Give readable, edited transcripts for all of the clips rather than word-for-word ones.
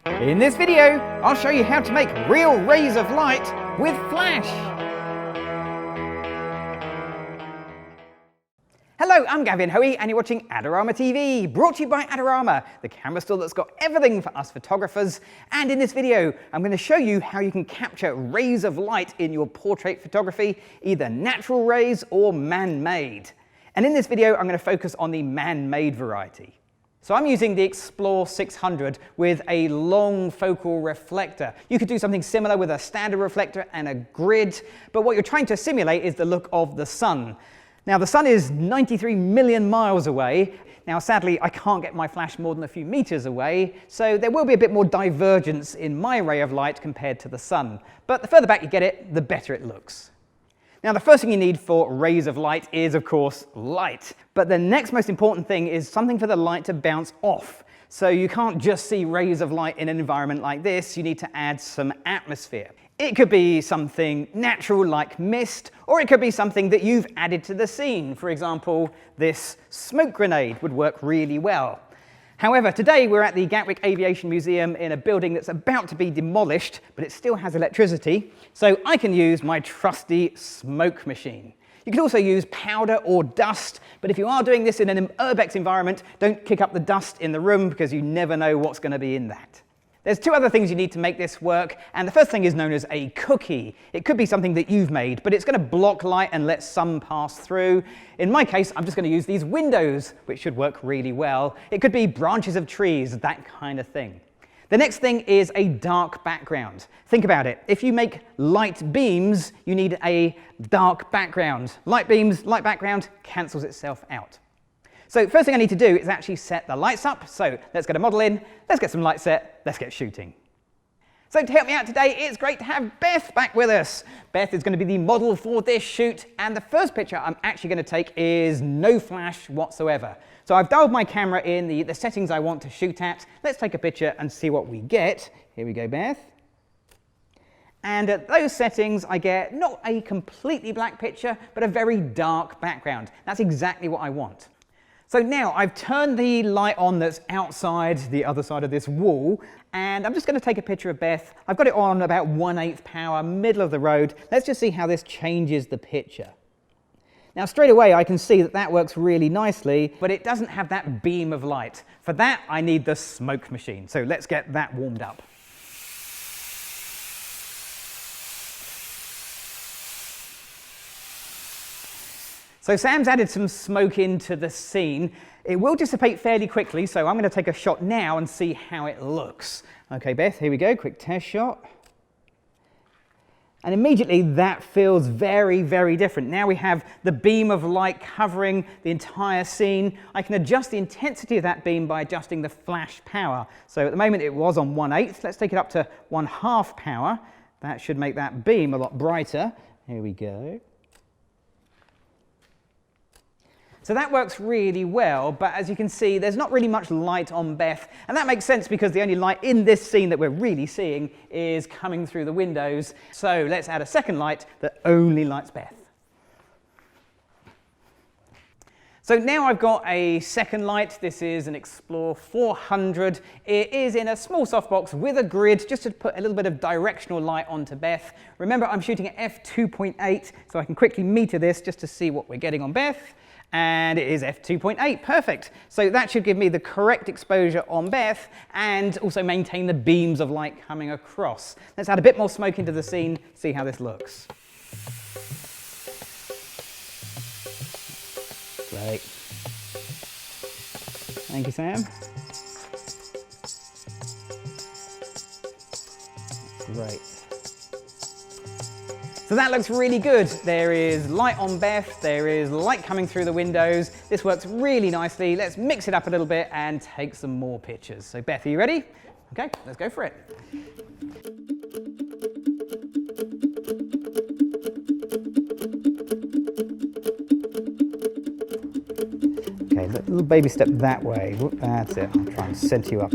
In this video, I'll show you how to make real rays of light with Flash. Hello, I'm Gavin Hoey and you're watching Adorama TV, brought to you by Adorama, the camera store that's got everything for us photographers. And in this video, I'm going to show you how you can capture rays of light in your portrait photography, either natural rays or man-made. And in this video, I'm going to focus on the man-made variety. So I'm using the Xplor 600 with a long focal reflector. You could do something similar with a standard reflector and a grid, but what you're trying to simulate is the look of the sun. Now the sun is 93 million miles away. Now sadly I can't get my flash more than a few meters away, so there will be a bit more divergence in my ray of light compared to the sun. But the further back you get it, the better it looks. Now the first thing you need for rays of light is of course light. But the next most important thing is something for the light to bounce off. So you can't just see rays of light in an environment like this, you need to add some atmosphere. It could be something natural like mist, or it could be something that you've added to the scene. For example, this smoke grenade would work really well. However, today we're at the Gatwick Aviation Museum in a building that's about to be demolished, but it still has electricity, so I can use my trusty smoke machine. You can also use powder or dust, but if you are doing this in an urbex environment, don't kick up the dust in the room because you never know what's going to be in that. There's two other things you need to make this work, and the first thing is known as a cookie. It could be something that you've made, but it's going to block light and let sun pass through. In my case, I'm just going to use these windows, which should work really well. It could be branches of trees, that kind of thing. The next thing is a dark background. Think about it. If you make light beams, you need a dark background. Light beams, light background cancels itself out. So first thing I need to do is actually set the lights up. So let's get a model in, let's get some light set, let's get shooting. So to help me out today, it's great to have Beth back with us. Beth is going to be the model for this shoot, and the first picture I'm actually going to take is no flash whatsoever. So I've dialed my camera in the settings I want to shoot at. Let's take a picture and see what we get. Here we go, Beth. And at those settings, I get not a completely black picture, but a very dark background. That's exactly what I want. So now I've turned the light on that's outside the other side of this wall, and I'm just going to take a picture of Beth. I've got it on about 1/8 power, middle of the road. Let's just see how this changes the picture. Now straight away I can see that that works really nicely, but it doesn't have that beam of light. For that I need the smoke machine, so let's get that warmed up. So Sam's added some smoke into the scene. It will dissipate fairly quickly, so I'm going to take a shot now and see how it looks. Okay, Beth, here we go, quick test shot. And immediately that feels very, very different. Now we have the beam of light covering the entire scene. I can adjust the intensity of that beam by adjusting the flash power. So at the moment it was on 1/8. Let's take it up to 1/2 power. That should make that beam a lot brighter. Here we go. So that works really well, but as you can see, there's not really much light on Beth, and that makes sense because the only light in this scene that we're really seeing is coming through the windows. So let's add a second light that only lights Beth. So now I've got a second light. This is an Xplor 400. It is in a small softbox with a grid, just to put a little bit of directional light onto Beth. Remember, I'm shooting at f2.8, so I can quickly meter this just to see what we're getting on Beth. And it is f2.8, perfect. So that should give me the correct exposure on Beth and also maintain the beams of light coming across. Let's add a bit more smoke into the scene, see how this looks. Great. Thank you, Sam. Great. So that looks really good. There is light on Beth, there is light coming through the windows. This works really nicely. Let's mix it up a little bit and take some more pictures. So Beth, are you ready? Okay, let's go for it. Okay, little baby step that way. Whoop, that's it. I'll try and center you up.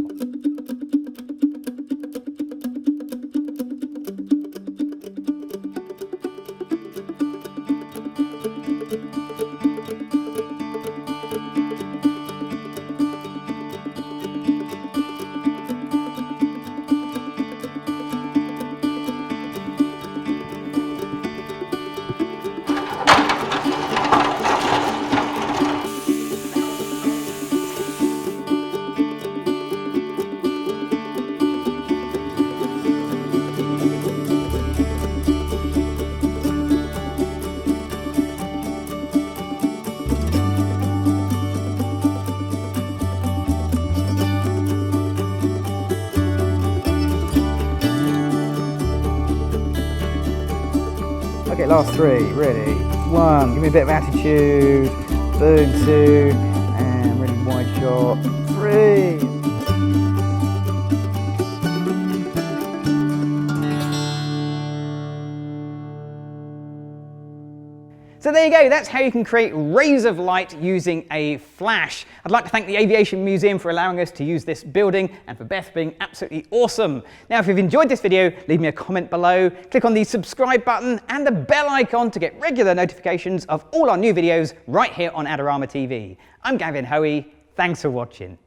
Okay, last 3, ready. 1, give me a bit of attitude. Boom, 2, and really wide shot. 3. So there you go, that's how you can create rays of light using a flash. I'd like to thank the Aviation Museum for allowing us to use this building and for Beth being absolutely awesome. Now if you've enjoyed this video, leave me a comment below, click on the subscribe button and the bell icon to get regular notifications of all our new videos right here on Adorama TV. I'm Gavin Hoey, thanks for watching.